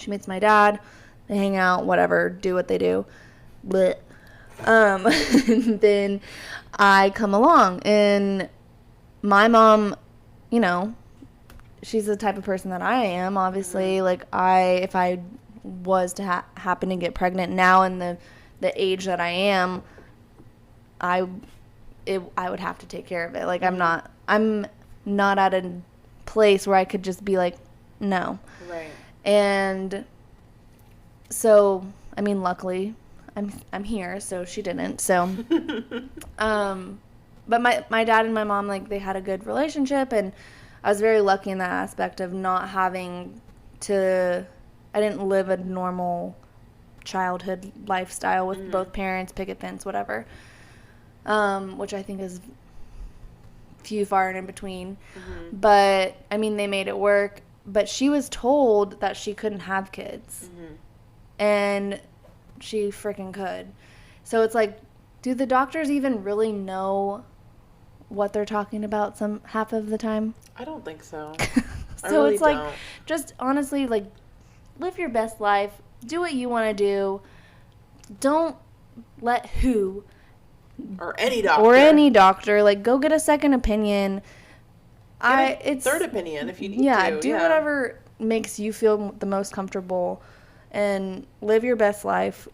She meets my dad. They hang out, whatever, do what they do. Blech. Then I come along, and my mom, you know, she's the type of person that I am, obviously. Mm-hmm. Like, if I was to happen to get pregnant now in the age that I am, I would have to take care of it. Like, mm-hmm. I'm not at a place where I could just be like, no. Right. And so, I mean, luckily, I'm here, so she didn't. So, but my dad and my mom, like, they had a good relationship, and I was very lucky in that aspect of not having to. I didn't live a normal childhood lifestyle with mm-hmm. both parents, picket fence, whatever, which I think is few far and in between. Mm-hmm. But I mean, they made it work. But she was told that she couldn't have kids, mm-hmm. and she freaking could. So it's like, do the doctors even really know what they're talking about half of the time? I don't think so. So really it's like, just honestly, like, live your best life. Do what you want to do. Don't let who or any doctor like, go get a second opinion. It's third opinion if you need to. Do whatever makes you feel the most comfortable, and live your best life.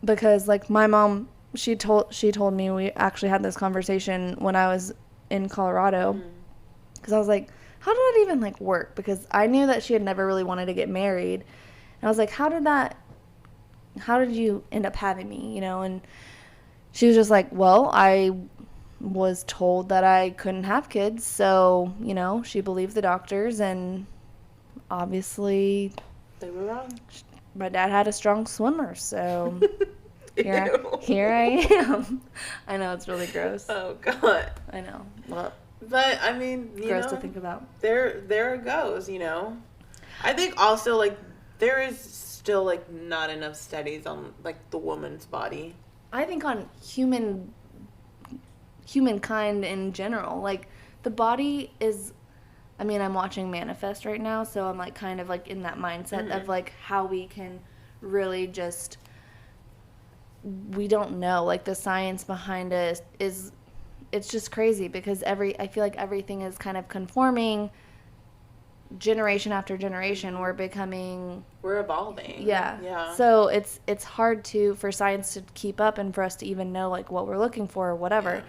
Because, like, my mom, she told me, we actually had this conversation when I was in Colorado, because I was like, how did that even, like, work? Because I knew that she had never really wanted to get married, and I was like, how did you end up having me, you know? And she was just like, well, I was told that I couldn't have kids, so, you know, she believed the doctors, and obviously they were wrong. My dad had a strong swimmer, so here I am. I know, it's really gross. Oh God, I know. But I mean, gross to think about. There it goes, you know. I think also, like, there is still, like, not enough studies on, like, the woman's body. I think on humankind in general, like, the body is, I mean, I'm watching Manifest right now, so I'm, like, kind of, like, in that mindset mm-hmm. of, like, how we can really just, we don't know, like, the science behind it is, it's just crazy, because I feel like everything is kind of conforming generation after generation. We're evolving. Yeah. So it's hard for science to keep up, and for us to even know, like, what we're looking for or whatever. Yeah.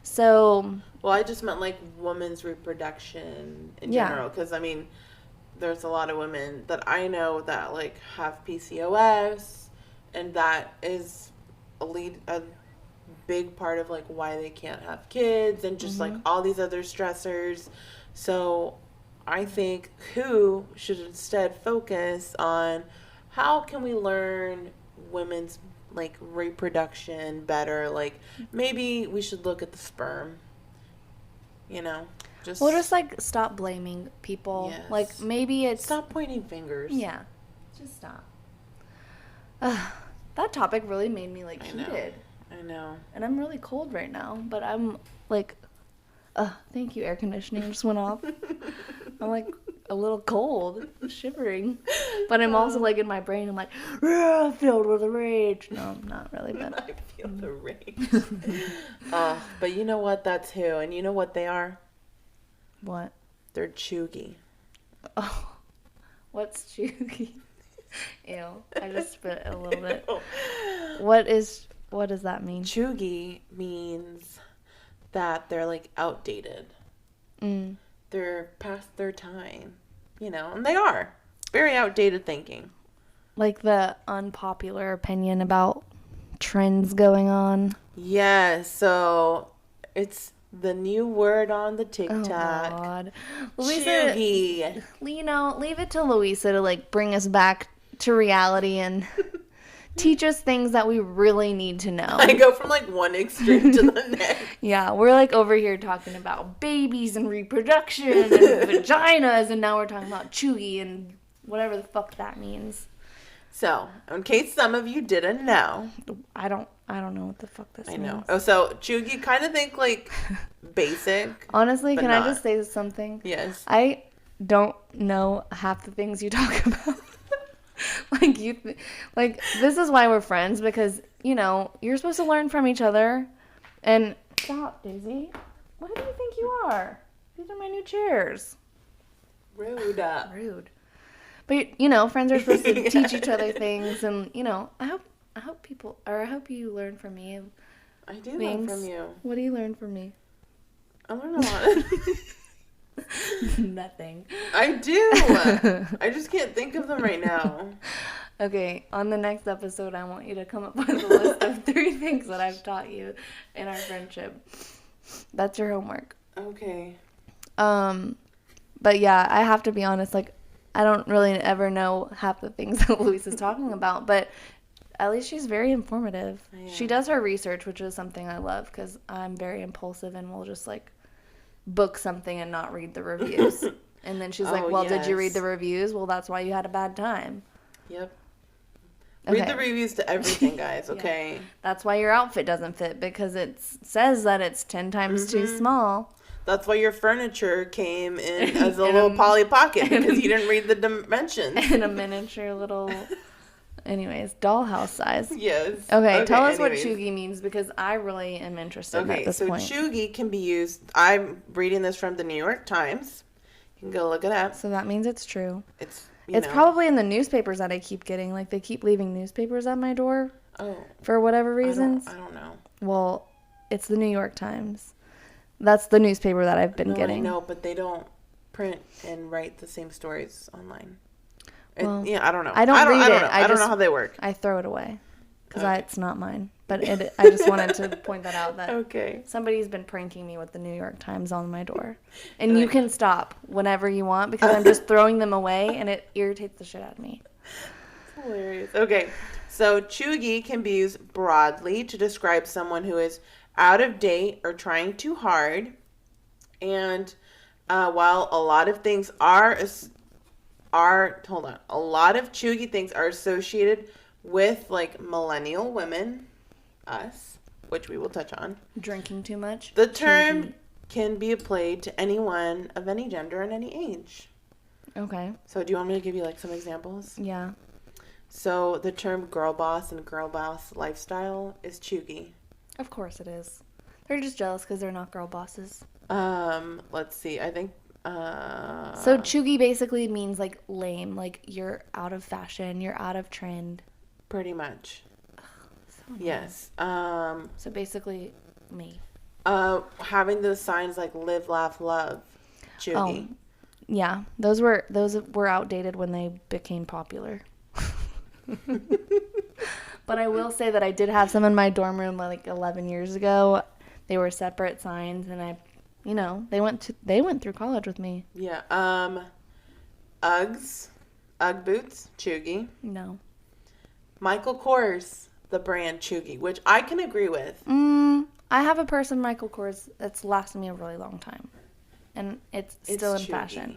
So, well, I just meant, like, women's reproduction in general, because, I mean, there's a lot of women that I know that, like, have PCOS, and that is a big part of, like, why they can't have kids, and just mm-hmm. like all these other stressors. So I think WHO should instead focus on how can we learn women's, like, reproduction better. Like, maybe we should look at the sperm, you know, just like, stop blaming people. Yes. Like, maybe it's stop pointing fingers. Yeah, just stop. That topic really made me, like, heated. I know. And I'm really cold right now, but I'm like, thank you, air conditioning just went off. I'm, like, a little cold, shivering. But I'm also, like, in my brain, I'm like, filled with rage. No, I'm not really, but I feel the rage. But you know what? That's who. And you know what they are? What? They're Cheugy. Oh, what's Cheugy? Ew, I just spit a little bit. What does that mean? Cheugy means that they're, like, outdated. They're past their time, you know, and they are. Very outdated thinking. Like the unpopular opinion about trends going on. Yeah, so it's the new word on the TikTok. Oh, God. Cheugy. You know, leave it to Louisa to, like, bring us back to reality and teach us things that we really need to know. I go from, like, one extreme to the next. Yeah, we're, like, over here talking about babies and reproduction and vaginas, and now we're talking about Cheugy and whatever the fuck that means. So, in case some of you didn't know, I don't know what the fuck this means. I know. Oh, so Cheugy, kind of think, like, basic. Honestly, can I just say something? Yes. I don't know half the things you talk about. Like this is why we're friends, because you're supposed to learn from each other. And stop, Daisy. What do you think you are? These are my new chairs. Rude. But friends are supposed to teach each other things, and I hope you learn from me. I do learn from you. What do you learn from me? I learn a lot. Nothing. I do. I just can't think of them right now. Okay, on the next episode, I want you to come up with a list of 3 things that I've taught you in our friendship. That's your homework. Okay. But yeah, I have to be honest, like, I don't really ever know half the things that Louise is talking about, but at least she's very informative. Yeah. She does her research, which is something I love, because I'm very impulsive and will just, like, book something and not read the reviews. And then she's like, well, yes. Did you read the reviews? Well, that's why you had a bad time. Yep. Read the reviews to everything, guys, okay? Yeah. That's why your outfit doesn't fit, because it says that it's 10 times too small. That's why your furniture came in as a little Polly Pocket, because you didn't read the dimensions. And a miniature little, dollhouse size. Yes. Okay, tell us what Cheugy means, because I really am interested at this point. Okay, so Cheugy can be used, I'm reading this from the New York Times. You can go look it up. So that means it's true. It's probably in the newspapers that I keep getting. Like, they keep leaving newspapers at my door. Oh. For whatever reasons. I don't know. Well, it's the New York Times. That's the newspaper that I've been getting. I know, but they don't print and write the same stories online. Well, I don't know. I don't read it. I don't know how they work. I throw it away because it's not mine. But I just wanted to point that out, that somebody's been pranking me with the New York Times on my door. And you can stop whenever you want, because I'm just throwing them away, and it irritates the shit out of me. It's hilarious. Okay, so Cheugy can be used broadly to describe someone who is out of date or trying too hard. And while a lot of things a lot of Cheugy things are associated with, like, millennial women, us, which we will touch on. Drinking too much. The term can be applied to anyone of any gender and any age. Okay. So do you want me to give you, like, some examples? Yeah. So the term girl boss and girl boss lifestyle is Cheugy. Of course it is. They're just jealous because they're not girl bosses. Let's see. I think so Cheugy basically means, like, lame, like you're out of fashion, you're out of trend. Pretty much. So yes. So basically me. Having those signs like live, laugh, love. Cheugy. Oh, yeah. Those were outdated when they became popular. But I will say that I did have some in my dorm room like 11 years ago. They were separate signs, and they went through college with me. Yeah. Uggs, Ugg boots, Cheugy. No. Michael Kors, the brand Cheugy, which I can agree with. I have a purse of Michael Kors that's lasted me a really long time, and it's still in fashion.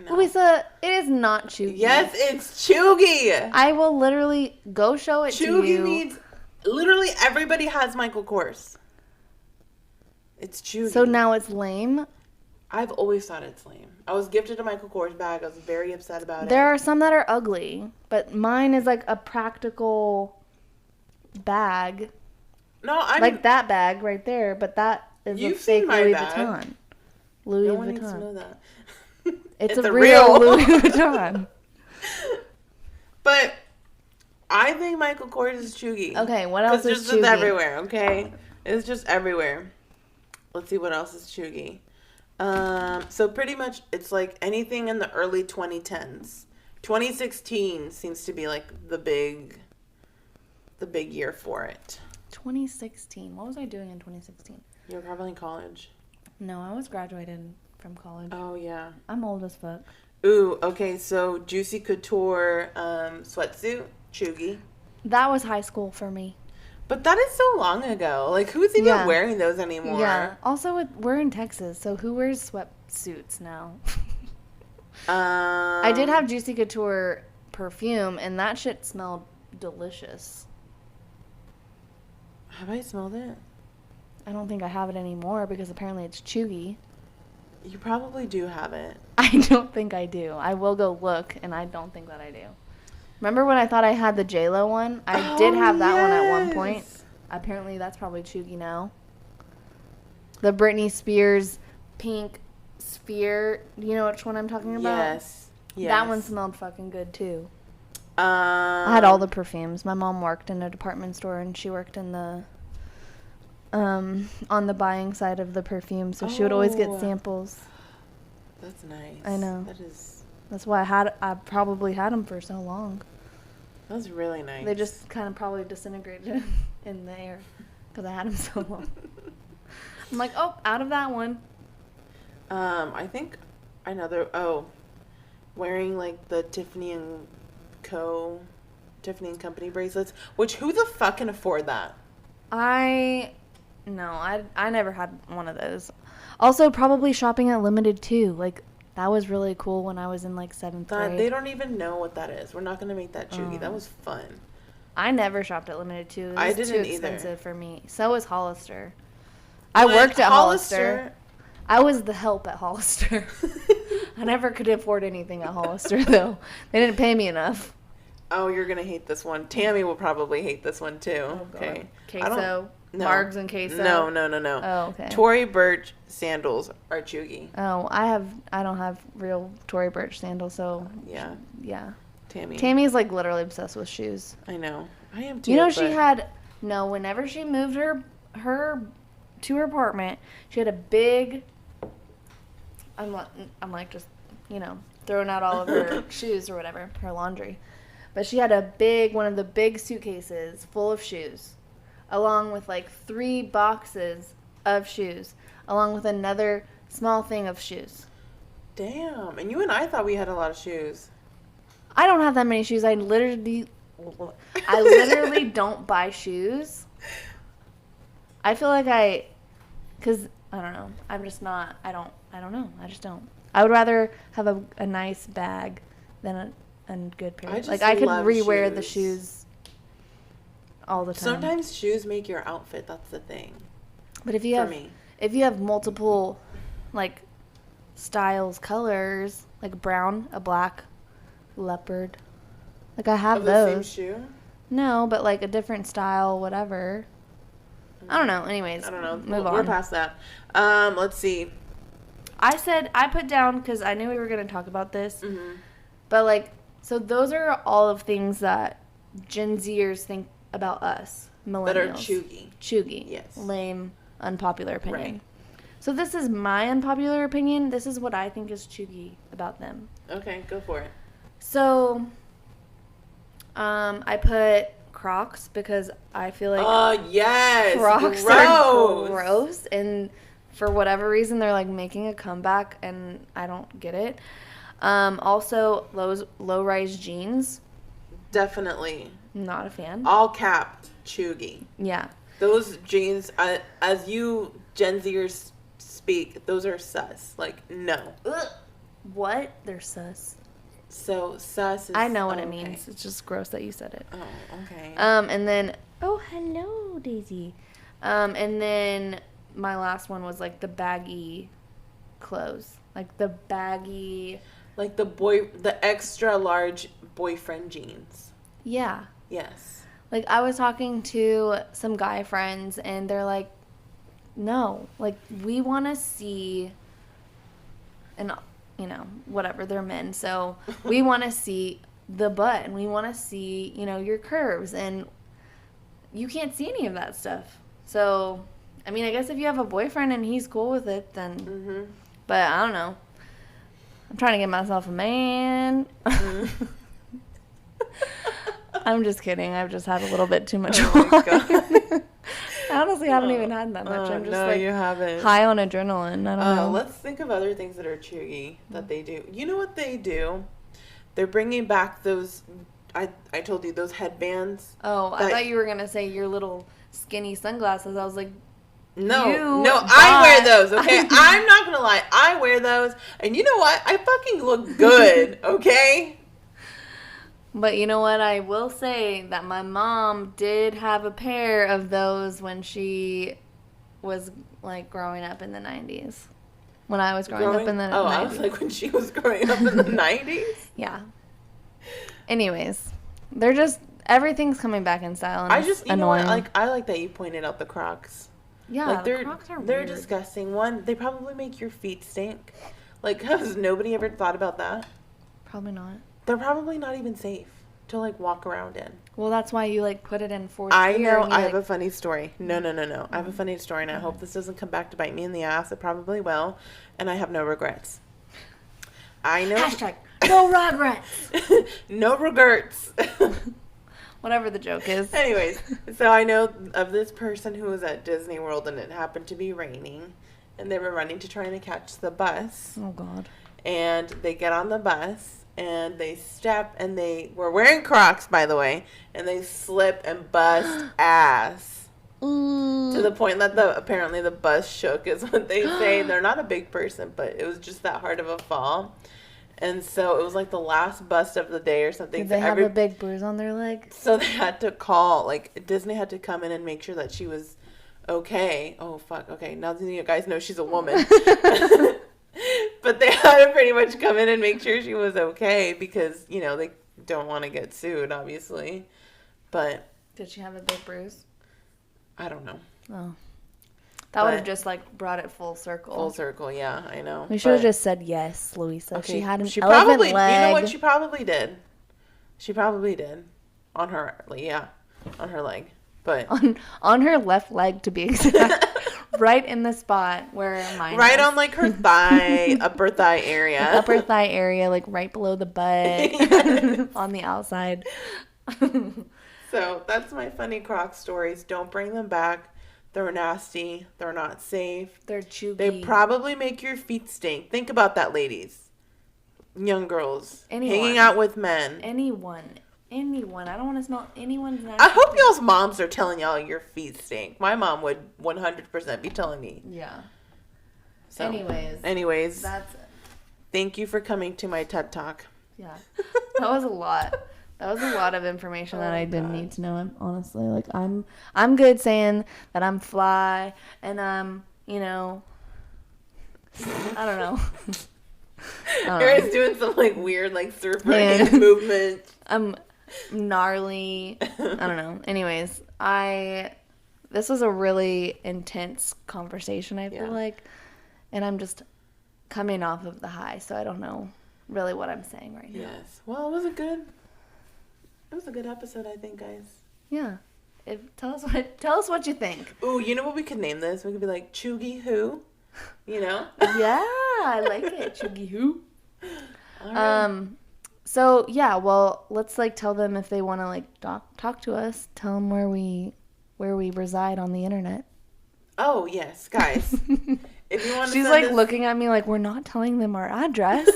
No. Louisa, it is not Cheugy. Yes, it's Cheugy. I will literally go show it to you. Cheugy means literally everybody has Michael Kors. It's Cheugy. So now it's lame? I've always thought it's lame. I was gifted a Michael Kors bag. I was very upset about it. There are some that are ugly, but mine is like a practical bag. No, I like that bag right there, but that is a fake Louis Vuitton. Louis Vuitton. Needs to know that. It's a real Louis Vuitton. But I think Michael Kors is Cheugy. Okay, what else is Cheugy? It's everywhere, okay? It's just everywhere. Let's see what else is Cheugy. So pretty much it's like anything in the early 2010s. 2016 seems to be like the big year for it. 2016. What was I doing in 2016? You were probably in college. No, I was graduated from college. Oh, yeah. I'm old as fuck. Ooh, okay, so Juicy Couture sweatsuit, Cheugy. That was high school for me. But that is so long ago. Like, who's even wearing those anymore? Yeah. Also, we're in Texas, so who wears sweatsuits now? I did have Juicy Couture perfume, and that shit smelled delicious. Have I smelled it? I don't think I have it anymore because apparently it's Cheugy. You probably do have it. I don't think I do. I will go look, and I don't think that I do. Remember when I thought I had the J-Lo one? I did have that one at one point. Apparently, that's probably Cheugy now. The Britney Spears pink sphere. Do you know which one I'm talking about? Yes. That one smelled fucking good, too. I had all the perfumes. My mom worked in a department store, and she worked in the on the buying side of the perfume, so she would always get samples. That's nice. I know. That's why I probably had them for so long. That was really nice. They just kind of probably disintegrated in the air because I had them so long. I'm like, oh, out of that one. I think wearing like the Tiffany and Company bracelets, which who the fuck can afford that? I never had one of those. Also, probably shopping at Limited too. Like, that was really cool when I was in like 7th grade. They don't even know what that is. We're not going to make that Cheugy. That was fun. I never shopped at Limited too. It was I didn't too either. expensive for me. So was Hollister. I worked at Hollister. I was the help at Hollister. I never could afford anything at Hollister, though. They didn't pay me enough. Oh, you're going to hate this one. Tammy will probably hate this one, too. Oh, God. Okay. Queso. No. Margs and queso. No. Oh, okay. Tory Burch sandals are Cheugy. Oh, I don't have real Tory Burch sandals, so. Yeah. Tammy's like literally obsessed with shoes. I know. I am too. You know, whenever she moved her to her apartment, she had a big, I'm like just, throwing out all of her shoes or whatever, her laundry. But she had one of the big suitcases full of shoes, along with like 3 boxes of shoes, along with another small thing of shoes. Damn. And you and I thought we had a lot of shoes. I don't have that many shoes. I literally don't buy shoes. I feel like because I don't know. I'm just not. I don't know. I just don't. I would rather have a nice bag than a good pair. I could rewear the shoes all the time. Sometimes shoes make your outfit. That's the thing. But if you have multiple like styles, colors, like brown, a black, leopard, like I have those. The same shoe? No, but like a different style, whatever. I don't know. Anyways, I don't know. Move on. We're past that. Let's see. I put down because I knew we were going to talk about this. Mm-hmm. But so those are all of things that Gen Zers think about us, millennials. That are Cheugy. Cheugy. Yes. Lame, unpopular opinion. Right. So this is my unpopular opinion. This is what I think is Cheugy about them. Okay, go for it. So, I put Crocs because I feel like yes, Crocs are gross, and for whatever reason they're like making a comeback, and I don't get it. Also, low-rise jeans. Definitely Not a fan. All cap Cheugy. Yeah. Those jeans, as you Gen Zers speak, those are sus. Like, no. Ugh. What? They're sus. So sus is... I know what it means. It's just gross that you said it. Oh, okay. And then... Oh, hello, Daisy. And then my last one was like the baggy clothes. Like the baggy... Like the extra large boyfriend jeans. Yeah. Yes. Like I was talking to some guy friends and they're like, no, like we want to see, and whatever, they're men. So we want to see the butt and we want to see, your curves, and you can't see any of that stuff. So, I mean, I guess if you have a boyfriend and he's cool with it, then, mm-hmm. But I don't know. I'm trying to get myself a man. Mm-hmm. I'm just kidding. I've just had a little bit too much wine. I honestly haven't even had that much. I'm just you haven't. High on adrenaline. I don't know. Let's think of other things that are Cheugy that they do. You know what they do? They're bringing back those, I told you, those headbands. Oh, I thought you were going to say your little skinny sunglasses. I was like, No, I wear those, okay? I'm not going to lie. I wear those. And you know what? I fucking look good, okay? But you know what? I will say that my mom did have a pair of those when she was, like, growing up in the 90s. When I was growing up in the 90s. Oh, I was like, when she was growing up in the 90s? Yeah. Anyways. They're just, everything's coming back in style. And I just, you annoying. know what? I like that you pointed out the Crocs. Yeah, like the Crocs are they're weird. disgusting. One, they probably make your feet stink. Like, has nobody ever thought about that? Probably not. They're probably not even safe to, like, walk around in. Well, that's why you, like, put it in fourth I gear. know. And you, I have a funny story. No. I have a funny story, and I hope this doesn't come back to bite me in the ass. It probably will, and I have no regrets. I know. Hashtag no regrets. No regrets. Whatever the joke is. Anyways, so I know of this person who was at Disney World, and it happened to be raining, and they were running to try to catch the bus. Oh, God. And they get on the bus, and they step, and they were wearing Crocs, by the way, and they slip and bust ass. To the point that apparently the bus shook, is what they say. They're not a big person, but it was just that hard of a fall. And so it was like the last bust of the day or something. Did they have a big bruise on their leg? So they had to call, like, Disney had to come in and make sure that she was okay. Oh, fuck. Okay, now that you guys know she's a woman. But they had to pretty much come in and make sure she was okay because, you know, they don't want to get sued, obviously. But. Did she have a big bruise? I don't know. Oh. That would have just, like, brought it full circle. Full circle, yeah, I know. We should have just said yes, Louisa. Okay, she had an elephant probably, leg. You know what? She probably did. On her, yeah, on her leg. But on her left leg, to be exact. Right in the spot where mine right was. on, like, her thigh, upper thigh area. Like upper thigh area, like right below the butt. On the outside. So that's my funny Croc stories. Don't bring them back. They're nasty. They're not safe. They're chewy. They probably make your feet stink. Think about that, ladies. Young girls. Anyone. Hanging out with men. Anyone. I don't want to smell anyone's nasty. I hope y'all's moms are telling y'all your feet stink. My mom would 100% be telling me. Yeah. So, anyways. That's it. Thank you for coming to my TED Talk. Yeah. That was a lot. That was a lot of information that I didn't need to know. Honestly, like I'm good saying that I'm fly and I'm, you know, I don't know. Erin's doing some like weird like surfer hand movement. I'm gnarly. I don't know. Anyways, this was a really intense conversation, I feel like, and I'm just coming off of the high, so I don't know really what I'm saying right now. Yes. Well, it was a good episode, I think, guys. Yeah. Tell us what you think. Ooh, you know what we could name this? We could be like Cheugy W.H.O. You know? Yeah, I like it. Cheugy W.H.O. All right. So yeah, well, let's like tell them if they want to like talk to us. Tell them where we reside on the internet. Oh yes, guys. If you want to, she's like looking at me like we're not telling them our address.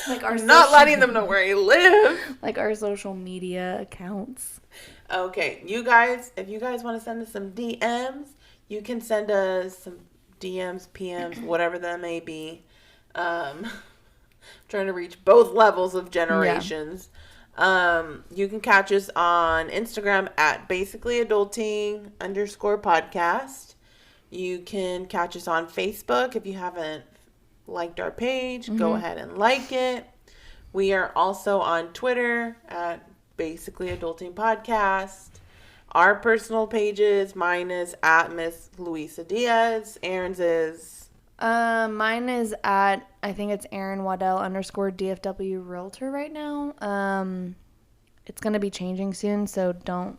Like our not letting them know where you live. Like our social media accounts. Okay, you guys, if you guys want to send us some DMs, you can send us some DMs, PMs, whatever that may be. Trying to reach both levels of generations. Yeah. You can catch us on Instagram at basicallyadulting_podcast. You can catch us on Facebook. If you haven't liked our page, go ahead and like it. We are also on Twitter at basicallyadultingpodcast. Our personal pages, mine is at Miss Luisa Diaz. Erin's is... mine is at, I think it's Erin Waddell _DFW Realtor right now. It's going to be changing soon, so don't,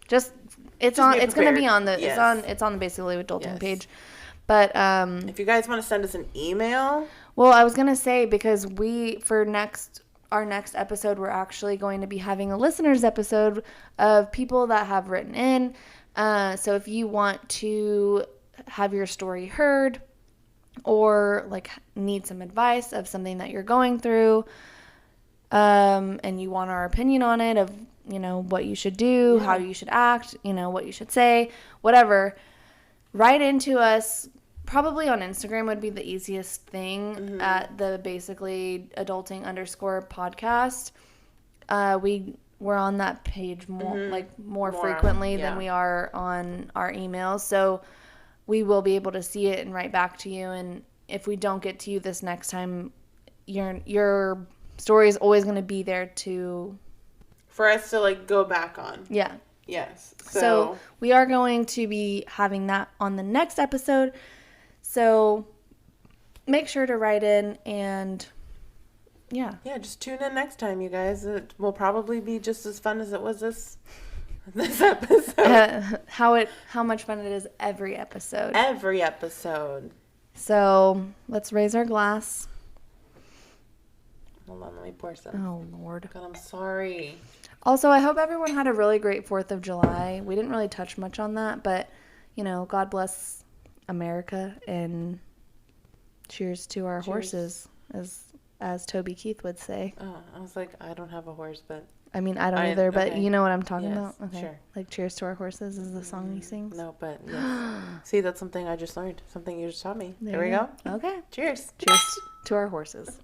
it's going to be on the, yes. It's on the Basically Adulting page. But, if you guys want to send us an email. Well, I was going to say, because our next episode, we're actually going to be having a listeners episode of people that have written in. So if you want to have your story heard, or like need some advice of something that you're going through, and you want our opinion on it, of, you know, what you should do, how you should act, you know, what you should say, whatever, write into us. Probably on Instagram would be the easiest thing, at the Basically Adulting _podcast. We're on that page more frequently than we are on our emails, so we will be able to see it and write back to you. And if we don't get to you this next time, your story is always going to be there for us to like go back on. Yeah. Yes. So we are going to be having that on the next episode. So make sure to write in and yeah. Yeah, just tune in next time, you guys. It will probably be just as fun as it was this episode. How much fun it is every episode. Every episode. So let's raise our glass. Hold on, let me pour some. Oh, Lord. God, I'm sorry. Also, I hope everyone had a really great 4th of July. We didn't really touch much on that, but, God bless America, and cheers to our horses, as Toby Keith would say. Oh, I was like, I don't have a horse, but... I mean, I don't either, but okay. you know what I'm talking yes, about? Okay. Sure. Like, cheers to our horses is the song he sings? No, but yes. See, that's something I just learned. Something you just taught me. There we go. Okay. Cheers. Cheers to our horses.